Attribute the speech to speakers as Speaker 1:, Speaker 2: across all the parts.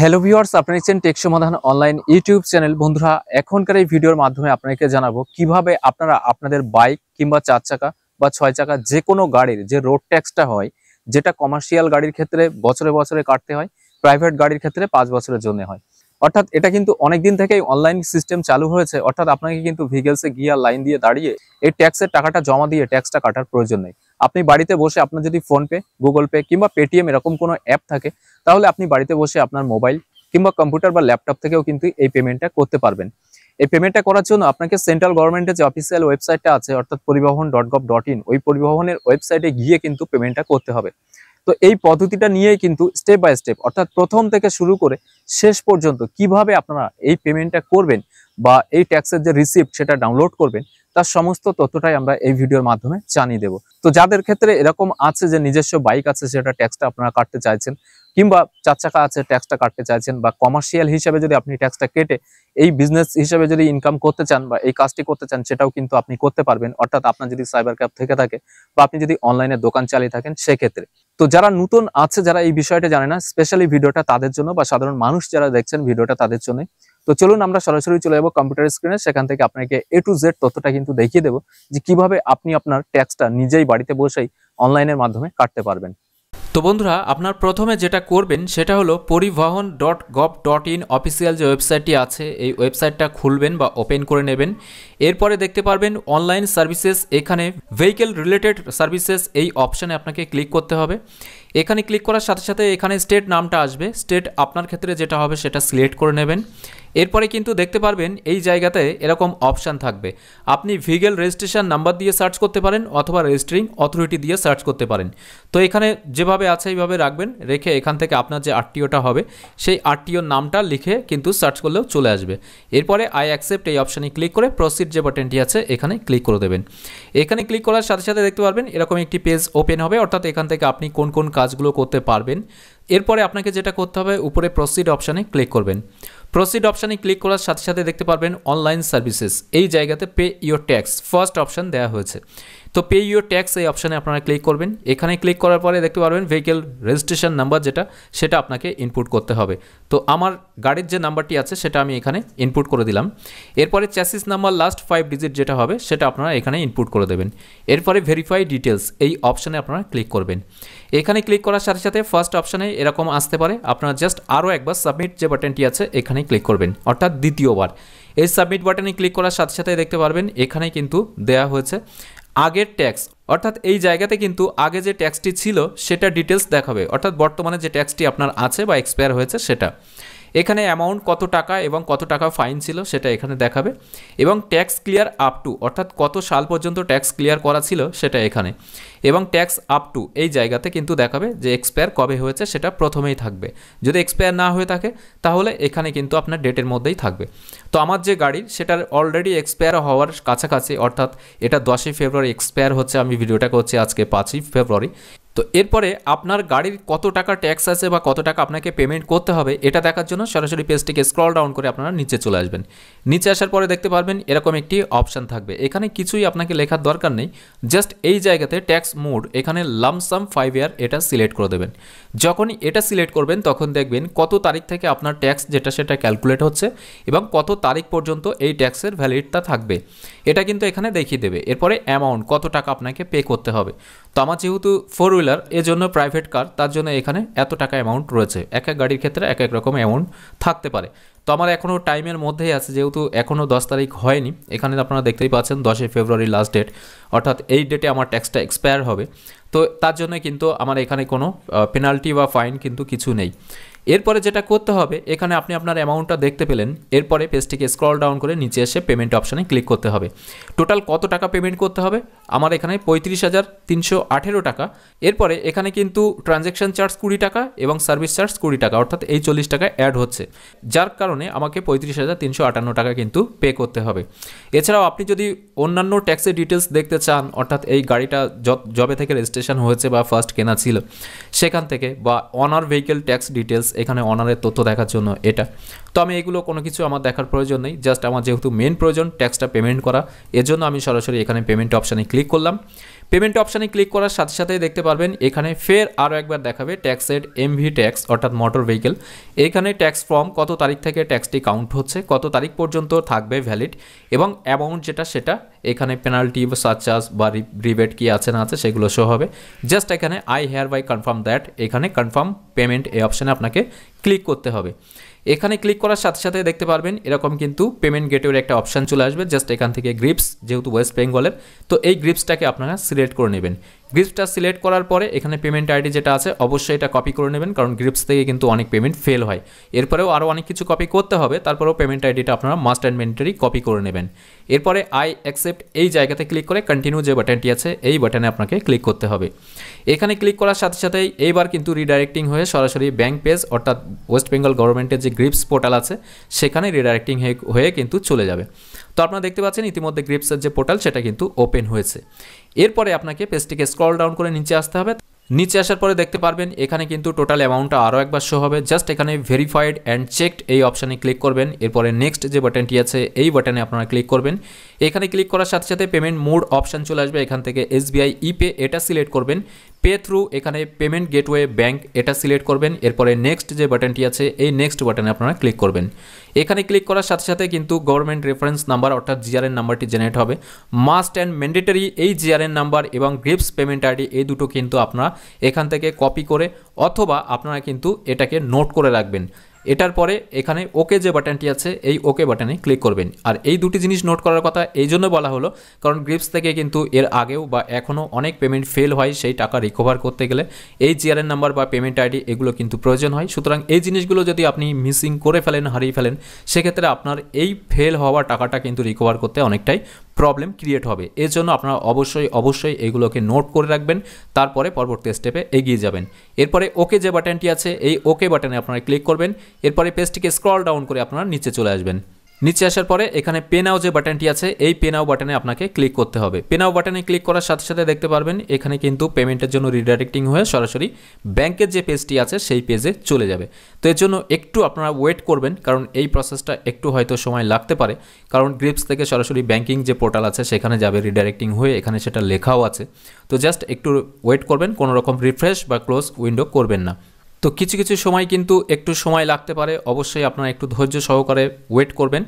Speaker 1: Hello viewers, আপনারা দেখছেন take সমাধান অনলাইন ইউটিউব চ্যানেল। বন্ধুরা, এখনকার এই ভিডিওর মাধ্যমে আপনাকে জানাবো কিভাবে আপনারা আপনাদের বাইক কিংবা 4 চাকা বা 6 চাকা যে কোনো গাড়ির যে রোড ট্যাক্সটা হয়, যেটা কমার্শিয়াল গাড়ির ক্ষেত্রে বছরে বছরে কাটতে হয়, প্রাইভেট গাড়ির ক্ষেত্রে 5 বছরের জন্য হয়। অর্থাৎ এটা কিন্তু অনেকদিন থেকেই অনলাইন সিস্টেম চালু হয়েছে। অর্থাৎ আপনাকে কিন্তু ভিগেলসে গিয়ে লাইন দিয়ে দাঁড়িয়ে এই ট্যাক্সের টাকাটা জমা দিয়ে ট্যাক্সটা কাটার প্রয়োজন নেই। আপনি বাড়িতে বসে আপনার যদি ফোনপে, গুগল পে কিংবা পেটিএম এরকম কোনো অ্যাপ থাকে, তাহলে আপনি বাড়িতে বসে আপনার মোবাইল কিংবা কম্পিউটার বা ল্যাপটপ থেকেও কিন্তু এই পেমেন্টটা করতে পারবেন। এই পেমেন্টটা করার জন্য আপনাকে সেন্ট্রাল গভর্নমেন্টের যে অফিসিয়াল ওয়েবসাইটটা আছে, অর্থাৎ পরিবহন.gov.in, ওই পরিবহনের ওয়েবসাইটে গিয়ে কিন্তু পেমেন্টটা করতে হবে। তো এই পদ্ধতিটা নিয়েই কিন্তু স্টেপ বাই স্টেপ, অর্থাৎ প্রথম থেকে শুরু করে শেষ পর্যন্ত কিভাবে আপনারা এই পেমেন্টটা করবেন বা এই ট্যাক্সের যে রিসিপ্ট সেটা ডাউনলোড করবেন, তার সমস্ত তথ্যটাই আমরা এই ভিডিওর মাধ্যমে জানিয়ে দেব। তো যাদের ক্ষেত্রে এরকম আছে যে নিজস্ব বাইক আছে, সেটা ট্যাক্সটা আপনারা কাটতে চাইছেন, কিংবা 4 চাকা আছে ট্যাক্সটা কাটতে চাইছেন, বা কমার্শিয়াল হিসেবে যদি আপনি ট্যাক্সটা কেটে এই বিজনেস হিসেবে যদি ইনকাম করতে চান বা এই কাজটি করতে চান, সেটাও কিন্তু আপনি করতে পারবেন। অর্থাৎ আপনার যদি সাইবার ক্যাফ থেকে থাকে বা আপনি যদি অনলাইনে দোকান চালিয়ে থাকেন সেক্ষেত্রে। তো যারা নতুন আছে, যারা এই বিষয়টা জানে না, স্পেশালি ভিডিওটা তাদের জন্য, বা সাধারণ মানুষ যারা দেখছেন ভিডিওটা তাদের জন্য। তো চলুন আমরা সরাসরি চলে যাবো কম্পিউটার স্ক্রিনে। সেখান থেকে আপনাকে A to Z তথ্যটা কিন্তু দেখিয়ে দেবো যে কিভাবে আপনি আপনার ট্যাক্সটা নিজেই বাড়িতে বসেই অনলাইনের মাধ্যমে কাটতে পারবেন।
Speaker 2: তো বন্ধুরা, আপনার প্রথমে যেটা করবেন সেটা হলো পরিবহন.gov.in অফিসিয়াল যে ওয়েবসাইটটি আছে, এই ওয়েবসাইটটা খুলবেন বা ওপেন করে নেবেন। এরপরে দেখতে পারবেন অনলাইন সার্ভিসেস, এখানে ভেহিকেল রিলেটেড সার্ভিসেস এই অপশানে আপনাকে ক্লিক করতে হবে। এখানে ক্লিক করার সাথে সাথে এখানে স্টেট নামটা আসবে, স্টেট আপনার ক্ষেত্রে যেটা হবে সেটা সিলেক্ট করে নেবেন। এরপরে কিন্তু দেখতে পারবেন এই জায়গাতে এরকম অপশান থাকবে, আপনি ভেহিকেল রেজিস্ট্রেশন নাম্বার দিয়ে সার্চ করতে পারেন অথবা রেজিস্ট্রিং অথরিটি দিয়ে সার্চ করতে পারেন। তো এখানে যেভাবে আছে এইভাবে রাখবেন, রেখে এখান থেকে আপনার যে আরটিওটা হবে সেই আরটিওর নামটা লিখে কিন্তু সার্চ করলেও চলে আসবে। এরপরে আই অ্যাকসেপ্ট এই অপশানে ক্লিক করে প্রসিড যে বাটনটি আছে এখানে ক্লিক করে দেবেন। এখানে ক্লিক করার সাথে সাথে দেখতে পারবেন এরকম একটি পেজ ওপেন হবে, অর্থাৎ এখান থেকে আপনি কোন কোন কাজগুলো করতে পারবেন। এরপরে আপনাকে যেটা করতে হবে, উপরে প্রসিড অপশানে ক্লিক করবেন। প্রসিড অপশানে ক্লিক করার সাথে সাথে দেখতে পারবেন অনলাইন সার্ভিসেস, এই জায়গাতে pay your tax first option দেওয়া হয়েছে। তো পে ইওর ট্যাক্স এই অপশানে আপনারা ক্লিক করবেন। এখানে ক্লিক করার পরে দেখতে পারবেন ভেহিকেল রেজিস্ট্রেশন নাম্বার যেটা, সেটা আপনাকে ইনপুট করতে হবে। তো আমার গাড়ির যে নাম্বারটি আছে সেটা আমি এখানে ইনপুট করে দিলাম। এরপরে চ্যাসিস নাম্বার লাস্ট 5 ডিজিট যেটা হবে সেটা আপনারা এখানে ইনপুট করে দেবেন। এরপরে ভেরিফাই ডিটেলস এই অপশানে আপনারা ক্লিক করবেন। এখানে ক্লিক করার সাথে সাথে ফার্স্ট অপশানে এরকম আসতে পারে, আপনারা জাস্ট আরও একবার সাবমিট যে বাটনটি আছে এখানে ক্লিক করবেন, অর্থাৎ দ্বিতীয়বার। এই সাবমিট বাটনে ক্লিক করার সাথে সাথে দেখতে পারবেন এখানে কিন্তু দেয়া হয়েছে আগের ট্যাক্স, অর্থাৎ এই জায়গাতে কিন্তু আগে যে ট্যাক্সটি ছিল সেটা ডিটেলস দেখাবে, অর্থাৎ বর্তমানে যে ট্যাক্সটি আপনার আছে বা এক্সপায়ার হয়েছে সেটা। এখানে অ্যামাউন্ট কত টাকা এবং কত টাকা ফাইন ছিল সেটা এখানে দেখাবে, এবং ট্যাক্স ক্লিয়ার আপ টু, অর্থাৎ কত সাল পর্যন্ত ট্যাক্স ক্লিয়ার করা ছিল সেটা এখানে, এবং ট্যাক্স আপ টু এই জায়গাতে কিন্তু দেখাবে যে এক্সপায়ার কবে হয়েছে সেটা প্রথমেই থাকবে। যদি এক্সপায়ার না হয়ে থাকে তাহলে এখানে কিন্তু আপনার ডেটের মধ্যেই থাকবে। তো আমার যে গাড়ির সেটার অলরেডি এক্সপায়ার হওয়ার কাছাকাছি, অর্থাৎ এটা 10ই ফেব্রুয়ারি এক্সপায়ার হচ্ছে, আমি ভিডিওটা করছি আজকে 5ই ফেব্রুয়ারি। তো এরপরে আপনার গাড়ির কত টাকা ট্যাক্স আছে বা কত টাকা আপনাকে পেমেন্ট করতে হবে এটা দেখার জন্য সরাসরি পেজটিকে স্ক্রল ডাউন করে আপনারা নিচে চলে আসবেন। নিচে আসার পরে দেখতে পারবেন এরকম একটি অপশান থাকবে, এখানে কিছুই আপনাকে লেখার দরকার নেই, জাস্ট এই জায়গাতে ট্যাক্স মোড এখানে লামসাম 5 ইয়ার এটা সিলেক্ট করে দেবেন। যখনই এটা সিলেক্ট করবেন তখন দেখবেন কত তারিখ থেকে আপনার ট্যাক্স যেটা সেটা ক্যালকুলেট হচ্ছে এবং কত তারিখ পর্যন্ত এই ট্যাক্সের ভ্যালিডটা থাকবে, এটা কিন্তু এখানে দেখিয়ে দেবে। এরপরে অ্যামাউন্ট কত টাকা আপনাকে পে করতে হবে। তো আমার যেহেতু 4 হুইলার এজন্য প্রাইভেট কার, তার জন্য এখানে এত টাকা অ্যামাউন্ট রয়েছে, এক এক গাড়ির ক্ষেত্রে এক এক রকম অ্যামাউন্ট থাকতে পারে। তো আমার এখনও টাইমের মধ্যেই আছে, যেহেতু এখনও 10 তারিখ হয়নি, এখানে আপনারা দেখতেই পাচ্ছেন 10ই ফেব্রুয়ারি লাস্ট ডেট, অর্থাৎ এই ডেটে আমার ট্যাক্সটা এক্সপায়ার হবে। তো তার জন্য কিন্তু আমার এখানে কোনো পেনাল্টি বা ফাইন কিন্তু কিছু নেই। এরপরে যেটা করতে হবে, এখানে আপনি আপনার অ্যামাউন্টটা দেখতে পেলেন, এরপরে পেজটিকে স্ক্রল ডাউন করে নিচে এসে পেমেন্ট অপশানে ক্লিক করতে হবে। টোটাল কত টাকা পেমেন্ট করতে হবে, আমার এখানে 35,318 টাকা। এরপরে এখানে কিন্তু ট্রানজ্যাকশন চার্জ 20 টাকা এবং সার্ভিস চার্জ 20 টাকা, অর্থাৎ এই 40 টাকা অ্যাড হচ্ছে, যার কারণে আমাকে 35,358 টাকা কিন্তু পে করতে হবে। এছাড়াও আপনি যদি অন্যান্য ট্যাক্সের ডিটেলস দেখতে চান, অর্থাৎ এই গাড়িটা যবে থেকে রেজিস্ট্রেশন হয়েছে বা ফার্স্ট কেনা ছিল সেখান থেকে, বা অনার ভেহিকেল ট্যাক্স ডিটেলস, এখানে অনারের তথ্য দেখার জন্য এটা। তো আমি এগুলো কোনো কিছু আমার দেখার প্রয়োজন নেই, জাস্ট আমার যেহেতু মেন প্রয়োজন ট্যাক্সটা পেমেন্ট করা, এজন্য আমি সরাসরি এখানে পেমেন্ট অপশানে ক্লিক করলাম। পেমেন্ট অপশানে ক্লিক করার সাথে সাথেই দেখতে পারবেন এখানে ফের আরও একবার দেখাবে ট্যাক্সের এমভি ট্যাক্স অর্থাৎ মোটর ভেহিকেল। এখানে ট্যাক্স ফর্ম কত তারিখ থেকে ট্যাক্সটি কাউন্ট হচ্ছে, কত তারিখ পর্যন্ত থাকবে ভ্যালিড, এবং অ্যামাউন্ট যেটা সেটা এখানে পেনাল্টি বা সারচার্জ বা রিবেট কি আছে না আছে সেগুলো শো হবে। জাস্ট এখানে I hereby confirm that, এখানে কনফার্ম পেমেন্ট এই অপশানে আপনাকে ক্লিক করতে হবে। এখানে ক্লিক করার সাথে সাথে দেখতে পারবেন এরকম কিন্তু পেমেন্ট গেটওয়ের একটা অপশান চলে আসবে। জাস্ট এখান থেকে গ্রিপস, যেহেতু ওয়েস্ট বেঙ্গলের, তো এই গ্রিপসটাকে আপনারা সিলেক্ট করে নেবেন। গ্রিপসটা সিলেক্ট করার পরে এখানে পেমেন্ট আইডি যেটা আছে অবশ্যই এটা কপি করে নেবেন, কারণ গ্রিপস থেকে কিন্তু অনেক পেমেন্ট ফেল হয়। এরপরেও আরও অনেক কিছু কপি করতে হবে, তারপরেও পেমেন্ট আইডিটা আপনারা মাস্ট অ্যান্ড ম্যান্ডেটরি কপি করে নেবেন। এরপরে আই অ্যাকসেপ্ট এই জায়গাতে ক্লিক করে কন্টিনিউ যে বাটনটি আছে এই বাটনে আপনাকে ক্লিক করতে হবে। এখানে ক্লিক করার সাথে সাথেই এইবার কিন্তু রিডাইরেক্টিং হয়ে সরাসরি ব্যাঙ্ক পেজ অর্থাৎ ওয়েস্ট বেঙ্গল গভর্নমেন্টের যে গ্রিপস পোর্টাল আছে সেখানে রিডাইরেক্টিং হয়ে কিন্তু চলে যাবে। তো আপনারা দেখতে পাচ্ছেন ইতিমধ্যে গ্রিপসের যে পোর্টাল সেটা কিন্তু ওপেন হয়েছে। এরপরে আপনাকে পেজটিকে স্ক্রল ডাউন করে নিচে আসতে হবে। নিচে আসার পরে দেখতে পারবেন এখানে কিন্তু টোটাল অ্যামাউন্টটা আরও একবার শো হবে। জাস্ট এখানে ভেরিফাইড অ্যান্ড চেকড এই অপশানে ক্লিক করবেন। এরপরে নেক্সট যে বাটনটি আছে এই বাটনে আপনারা ক্লিক করবেন। এখানে ক্লিক করার সাথে সাথে পেমেন্ট মোড অপশান চলে আসবে। এখান থেকে এসবিআই ইপে এটা সিলেক্ট করবেন। পে থ্রু এখানে পেমেন্ট গেটওয়ে ব্যাঙ্ক এটা সিলেক্ট করবেন। এরপরে নেক্সট যে বাটনটি আছে এই নেক্সট বাটনে আপনারা ক্লিক করবেন। এখানে ক্লিক করার সাথে সাথে কিন্তু গভর্নমেন্ট রেফারেন্স নাম্বার অর্থাৎ জিআরএন নাম্বারটি জেনারেট হবে। মাস্ট অ্যান্ড ম্যান্ডেটরি এই জিআরএন নাম্বার এবং গ্রিপস পেমেন্ট আইডি এই দুটো কিন্তু আপনারা এখান থেকে কপি করে অথবা আপনারা কিন্তু এটাকে নোট করে রাখবেন। এটার পরে এখানে ওকে যে বাটনটি আছে এই ওকে বাটনে ক্লিক করবেন। আর এই দুটি জিনিস নোট করার কথা এই জন্য বলা হলো, কারণ গ্রিপস থেকে কিন্তু এর আগেও বা এখনও অনেক পেমেন্ট ফেল হয়, সেই টাকা রিকভার করতে গেলে এই জিআরএন নাম্বার বা পেমেন্ট আইডি এগুলো কিন্তু প্রয়োজন হয়। সুতরাং এই জিনিসগুলো যদি আপনি মিসিং করে ফেলেন, হারিয়ে ফেলেন, সেক্ষেত্রে আপনার এই ফেল হওয়া টাকাটা কিন্তু রিকভার করতে অনেকটাই প্রবলেম ক্রিয়েট হবে। এর জন্য আপনারা অবশ্যই এগুলোকে নোট করে রাখবেন, তারপরে পরবর্তী স্টেপে এগিয়ে যাবেন। এরপরে ওকে যে বাটনটি আছে এই ওকে বাটনে আপনারা ক্লিক করবেন। এরপরে পেজটিকে স্ক্রল ডাউন করে আপনারা নিচে চলে আসবেন। নিচে আসার পরে এখানে পে নাও যে বাটনটি আছে এই পে নাও বাটনে আপনাকে ক্লিক করতে হবে। পে নাও বাটনে ক্লিক করার সাথে সাথে দেখতে পারবেন এখানে কিন্তু পেমেন্টের জন্য রিডাইরেক্টিং হয়ে সরাসরি ব্যাংকের যে পেজটি আছে সেই পেজে চলে যাবে। তো এর জন্য একটু আপনারা ওয়েট করবেন, কারণ এই প্রসেসটা একটু হয়তো সময় লাগতে পারে, কারণ গ্রিপস থেকে সরাসরি ব্যাংকিং যে পোর্টাল আছে সেখানে যাবে রিডাইরেক্টিং হয়ে, এখানে সেটা লেখাও আছে। তো জাস্ট একটু ওয়েট করবেন, কোনো রকম রিফ্রেশ বা ক্লোজ উইন্ডো করবেন না। তো কিছু সময় কিন্তু একটু সময় লাগতে পারে, অবশ্যই আপনারা একটু ধৈর্য সহকারে ওয়েট করবেন।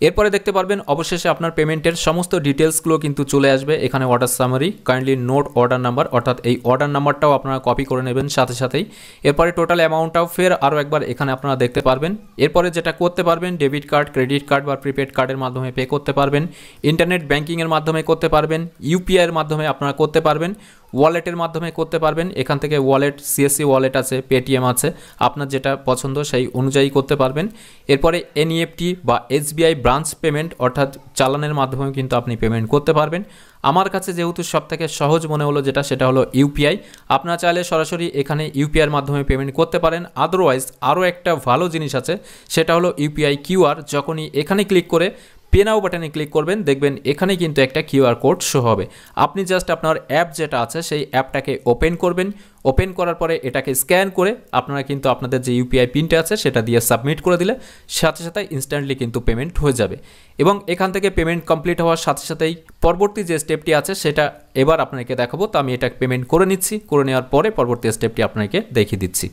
Speaker 2: এরপরে দেখতে পারবেন অবশেষে আপনার পেমেন্টের সমস্ত ডিটেলসগুলো কিন্তু চলে আসবে। এখানে order summary, kindly note order number, অর্থাৎ এই অর্ডার নাম্বারটাও আপনারা কপি করে নেবেন সাথে সাথেই। এরপরে টোটাল অ্যামাউন্টটাও ফের আরও একবার এখানে আপনারা দেখতে পারবেন। এরপরে যেটা করতে পারবেন ডেবিট কার্ড, ক্রেডিট কার্ড বা প্রিপেড কার্ডের মাধ্যমে পে করতে পারবেন, ইন্টারনেট ব্যাঙ্কিংয়ের মাধ্যমে করতে পারবেন, ইউপিআইয়ের মাধ্যমে আপনারা করতে পারবেন, ওয়ালেটের মাধ্যমে করতে পারবেন। এখান থেকে ওয়ালেট, সিএসসি ওয়ালেট আছে, পেটিএম আছে, আপনার যেটা পছন্দ সেই অনুযায়ী করতে পারবেন। এরপরে এনইএফটি বা এসবিআই ব্রাঞ্চ পেমেন্ট অর্থাৎ চালানের মাধ্যমেও কিন্তু আপনি পেমেন্ট করতে পারবেন। আমার কাছে যেহেতু সবথেকে সহজ মনে হলো সেটা হলো ইউপিআই। আপনারা চাইলে সরাসরি এখানে ইউপিআইয়ের মাধ্যমে পেমেন্ট করতে পারেন। আদারওয়াইজ আরও একটা ভালো জিনিস আছে, সেটা হলো ইউপিআই কিউআর। যখনই এখানে ক্লিক করে পে নাও বাটনে ক্লিক করবেন দেখবেন এখানে কিন্তু একটা কিউআর কোড শো হবে। আপনি জাস্ট আপনার অ্যাপ যেটা আছে সেই অ্যাপটাকে ওপেন করবেন। ওপেন করার পরে এটাকে স্ক্যান করে আপনারা কিন্তু আপনাদের যে ইউপিআই পিনটা আছে সেটা দিয়ে সাবমিট করে দিলে সাথে সাথে ইনস্ট্যান্টলি কিন্তু পেমেন্ট হয়ে যাবে। এবং এখান থেকে পেমেন্ট কমপ্লিট হওয়ার সাথে সাথেই পরবর্তী যে স্টেপটি আছে সেটা এবার আপনাকে দেখাবো। তো আমি এটা পেমেন্ট করে নিচ্ছি, করে নেওয়ার পরে পরবর্তী স্টেপটি আপনাকে দেখিয়ে দিচ্ছি।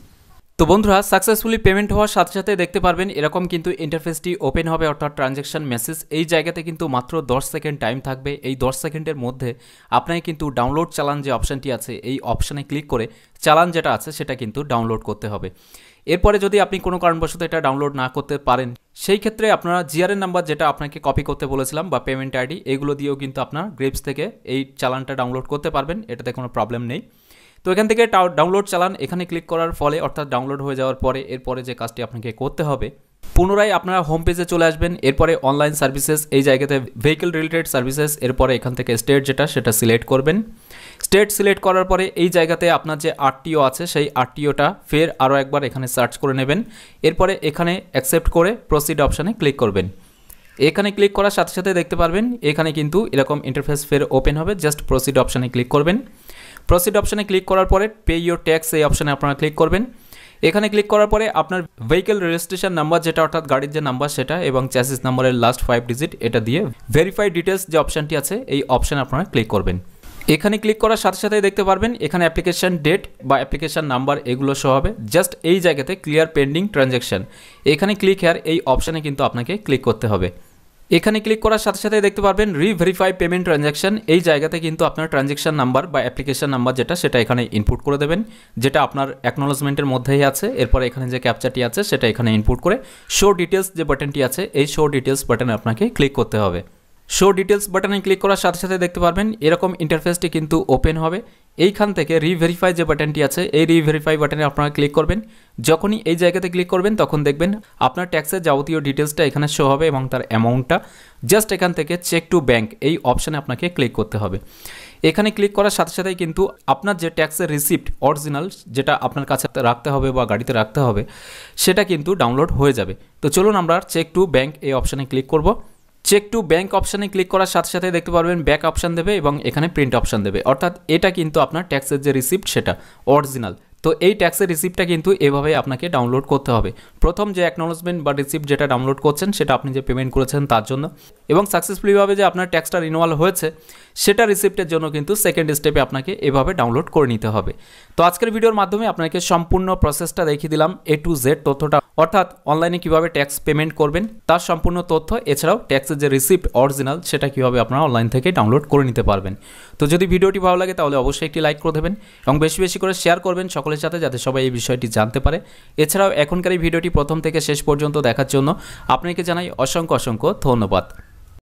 Speaker 2: তো বন্ধুরা সাকসেসফুলি পেমেন্ট হওয়ার সাথে সাথে দেখতে পারবেন এরকম কিন্তু ইন্টারফেসটি ওপেন হবে, অর্থাৎ ট্রানজ্যাকশন মেসেজ। এই জায়গাতে কিন্তু মাত্র 10 সেকেন্ড টাইম থাকবে। এই 10 সেকেন্ডের মধ্যে আপনাকে কিন্তু ডাউনলোড চালান যে অপশানটি আছে এই অপশানে ক্লিক করে চালান যেটা আছে সেটা কিন্তু ডাউনলোড করতে হবে। এরপরে যদি আপনি কোনো কারণবশত এটা ডাউনলোড না করতে পারেন সেই ক্ষেত্রে আপনারা জিআরএন নাম্বার যেটা আপনাকে কপি করতে বলেছিলাম বা পেমেন্ট আইডি এগুলো দিয়েও কিন্তু আপনার গ্রিপস থেকে এই চালানটা ডাউনলোড করতে পারবেন, এটাতে কোনো প্রবলেম নেই। তো এখান থেকে ডাউনলোড চালান এখানে ক্লিক করার ফলে অর্থাৎ ডাউনলোড হয়ে যাওয়ার পরে এরপরে যে কাজটি আপনাকে করতে হবে পুনরায় আপনারা হোম পেজে চলে আসবেন। এরপরে অনলাইন সার্ভিসেস এই জায়গাতে ভেহিকেল রিলেটেড সার্ভিসেস, এরপরে এখান থেকে স্টেট যেটা সেটা সিলেক্ট করবেন। স্টেট সিলেক্ট করার পরে এই জায়গাতে আপনার যে আরটিও আছে সেই আরটিওটা ফের আরও একবার এখানে সার্চ করে নেবেন। এরপরে এখানে অ্যাকসেপ্ট করে প্রসিড অপশানে ক্লিক করবেন। এখানে ক্লিক করার সাথে সাথে দেখতে পারবেন এখানে কিন্তু এরকম ইন্টারফেস ফের ওপেন হবে। জাস্ট প্রসিড অপশানে ক্লিক করবেন। প্রসিড অপশানে ক্লিক করার পরে পে ইউর ট্যাক্স এই অপশানে আপনারা ক্লিক করবেন। এখানে ক্লিক করার পরে আপনার ভেহিকেল রেজিস্ট্রেশন নাম্বার যেটা অর্থাৎ গাড়ির যে নাম্বার সেটা এবং চ্যাসিস নাম্বারের লাস্ট 5 ডিজিট এটা দিয়ে ভেরিফাই ডিটেলস যে অপশানটি আছে এই অপশানে আপনারা ক্লিক করবেন। এখানে ক্লিক করার সাথে সাথে দেখতে পারবেন এখানে অ্যাপ্লিকেশন ডেট বা অ্যাপ্লিকেশন নাম্বার এগুলো শো হবে। জাস্ট এই জায়গাতে ক্লিয়ার পেন্ডিং ট্রানজ্যাকশন, এখানে ক্লিক হেয়ার এই অপশানে কিন্তু আপনাকে ক্লিক করতে হবে। এখানে ক্লিক করার সাথে সাথে দেখতে পারবেন রিভেরিফাই পেমেন্ট ট্রানজ্যাকশন, এই জায়গাতে কিন্তু আপনার ট্রানজ্যাকশন নাম্বার বা অ্যাপ্লিকেশন নাম্বার যেটা সেটা এখানে ইনপুট করে দেবেন, যেটা আপনার অ্যাকনোলেজমেন্টের মধ্যেই আছে। এরপরে এখানে যে ক্যাপচাটি আছে সেটা এখানে ইনপুট করে শো ডিটেলস যে বাটনটি আছে এই শো ডিটেলস বাটনে আপনাকে ক্লিক করতে হবে। শো ডিটেলস বাটনে ক্লিক করার সাথে সাথে দেখতে পারবেন এরকম ইন্টারফেসটি কিন্তু ওপেন হবে। এইখান থেকে রিভেরিফাই যে বাটনটি আছে এই রিভেরিফাই বাটনে আপনারা ক্লিক করবেন। যখনই এই জায়গাতে ক্লিক করবেন তখন দেখবেন আপনার ট্যাক্সের যাবতীয় ডিটেলসটা এখানে শো হবে এবং তার অ্যামাউন্টটা। জাস্ট এখান থেকে চেক টু ব্যাঙ্ক এই অপশানে আপনাকে ক্লিক করতে হবে। এখানে ক্লিক করার সাথে সাথেই কিন্তু আপনার যে ট্যাক্সের রিসিপ্ট অরিজিনাল যেটা আপনার কাছে রাখতে হবে বা গাড়িতে রাখতে হবে সেটা কিন্তু ডাউনলোড হয়ে যাবে। তো চলুন আমরা চেক টু ব্যাঙ্ক এই অপশানে ক্লিক করব। চেক টু ব্যাঙ্ক অপশানে ক্লিক করার সাথে সাথে দেখতে পারবেন ব্যাক অপশান দেবে এবং এখানে প্রিন্ট অপশান দেবে, অর্থাৎ এটা কিন্তু আপনার ট্যাক্সের যে রিসিপ্ট সেটা অরিজিনাল। তো এই ট্যাক্সের রিসিপ্টটা কিন্তু এভাবে আপনাকে ডাউনলোড করতে হবে। প্রথম যে অ্যাকনোলেজমেন্ট বা রিসিপ্ট যেটা ডাউনলোড করছেন সেটা আপনি যে পেমেন্ট করেছেন তার জন্য, এবং সাকসেসফুলিভাবে যে আপনার ট্যাক্সটা রিনিউয়াল হয়েছে সেটা রিসিপ্টের জন্য কিন্তু সেকেন্ড স্টেপে আপনাকে এভাবে ডাউনলোড করে নিতে হবে। তো আজকের ভিডিওর মাধ্যমে আপনাকে সম্পূর্ণ প্রসেসটা দেখিয়ে দিলাম, A to Z তথ্যটা, অর্থাৎ অনলাইনে কীভাবে ট্যাক্স পেমেন্ট করবেন তার সম্পূর্ণ তথ্য, এছাড়াও ট্যাক্সের যে রিসিপ্ট অরিজিনাল সেটা কীভাবে আপনারা অনলাইন থেকে ডাউনলোড করে নিতে পারবেন। তো যদি ভিডিওটি ভালো লাগে তাহলে অবশ্যই একটি লাইক করে দেবেন এবং বেশি বেশি করে শেয়ার করবেন সকলের সাথে, যাতে সবাই এই বিষয়টি জানতে পারে। এছাড়াও এখনকার এই ভিডিওটি প্রথম থেকে শেষ পর্যন্ত দেখার জন্য আপনাকে জানাই অসংখ্য অসংখ্য ধন্যবাদ।